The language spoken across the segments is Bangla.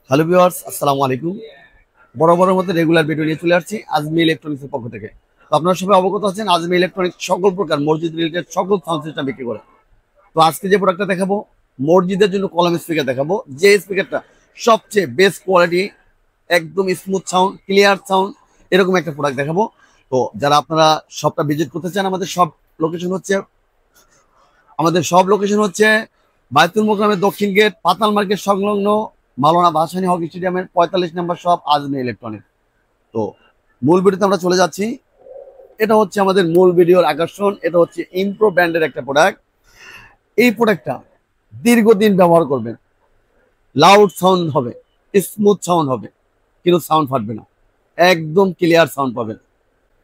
হ্যালো ভিউয়ার্স, আসসালামু আলাইকুম। বরাবরের মধ্যে রেগুলার ভিডিও নিয়ে চলে আসছি আজমি ইলেকট্রনিক্সের পক্ষ থেকে। তো আপনারা সবাই অবগত আছেন আজমি ইলেকট্রনিক্স সকল প্রকার মসজিদ রিলেটেড সকল সাউন্ড সিস্টেম বিক্রি করে। তো আজকে যে প্রোডাক্টটা দেখাবো, মসজিদের জন্য কলাম স্পিকার দেখাবো। যে স্পিকারটা সবচেয়ে বেস্ট কোয়ালিটি, একদম স্মুথ সাউন্ড, ক্লিয়ার সাউন্ড, এরকম একটা প্রোডাক্ট দেখাবো। তো যারা আপনারা শপটা ভিজিট করতে চান, আমাদের সব লোকেশন হচ্ছে বায়তুল মোকাররমের দক্ষিণ গেট, পাতাল মার্কেট সংলগ্ন মাওলানা ভাসানী হকি স্টেডিয়ামের 45 নম্বর শপ আজমি ইলেকট্রনিক। তো মূল ভিডিওতে আমরা চলে যাচ্ছি। এটা হচ্ছে আমাদের মূল ভিডিওর আকর্ষণ। এটা হচ্ছে ইমপ্রো ব্র্যান্ডের একটা প্রোডাক্ট। এই প্রোডাক্টটা দীর্ঘদিন ব্যবহার করবেন, লাউড সাউন্ড হবে, স্মুথ সাউন্ড হবে, কিন্তু সাউন্ড ফাটবে না, একদম ক্লিয়ার সাউন্ড পাবেন।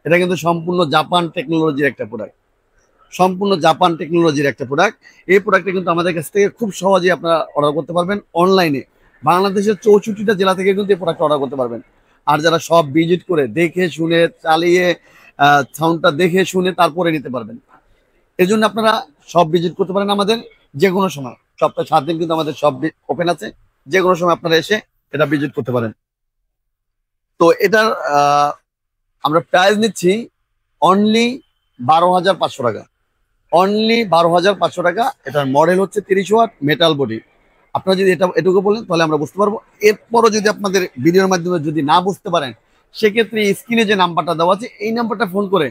এটা কিন্তু সম্পূর্ণ জাপান টেকনোলজির একটা প্রোডাক্ট, এই প্রোডাক্টটা কিন্তু আমাদের কাছ থেকে খুব সহজেই আপনারা অর্ডার করতে পারবেন অনলাইনে। বাংলাদেশের 64টা জেলা থেকে কিন্তু এই প্রোডাক্ট অর্ডার করতে পারবেন। আর যারা সব ভিজিট করে দেখে শুনে চালিয়ে সাউন্ডটা দেখে শুনে তারপরে নিতে পারবেন, এই জন্য আপনারা সব ভিজিট করতে পারেন আমাদের যে কোনো সময়। সপ্তাহে 7 দিন কিন্তু আমাদের সব ওপেন আছে, যে কোনো সময় আপনারা এসে এটা ভিজিট করতে পারেন। তো এটার আমরা প্রাইস নিচ্ছি অনলি 12,500 টাকা, অনলি 12,500 টাকা। এটার মডেল হচ্ছে 30 ওয়াট মেটাল বডি। আপনারা যদি এটুকু বলেন তাহলে আমরা বুঝতে পারবো। এরপরও যদি আপনাদের ভিডিওর মাধ্যমে যদি না বুঝতে পারেন, সেক্ষেত্রে স্ক্রিনে যে নাম্বারটা দেওয়া আছে এই নাম্বারটা ফোন করে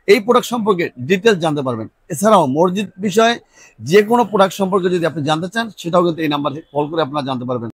এই প্রোডাক্ট সম্পর্কে ডিটেলস জানতে পারবেন। এছাড়াও মসজিদ বিষয়ে যে কোনো প্রোডাক্ট সম্পর্কে যদি আপনি জানতে চান, সেটাও কিন্তু এই নাম্বারে কল করে আপনারা জানতে পারবেন।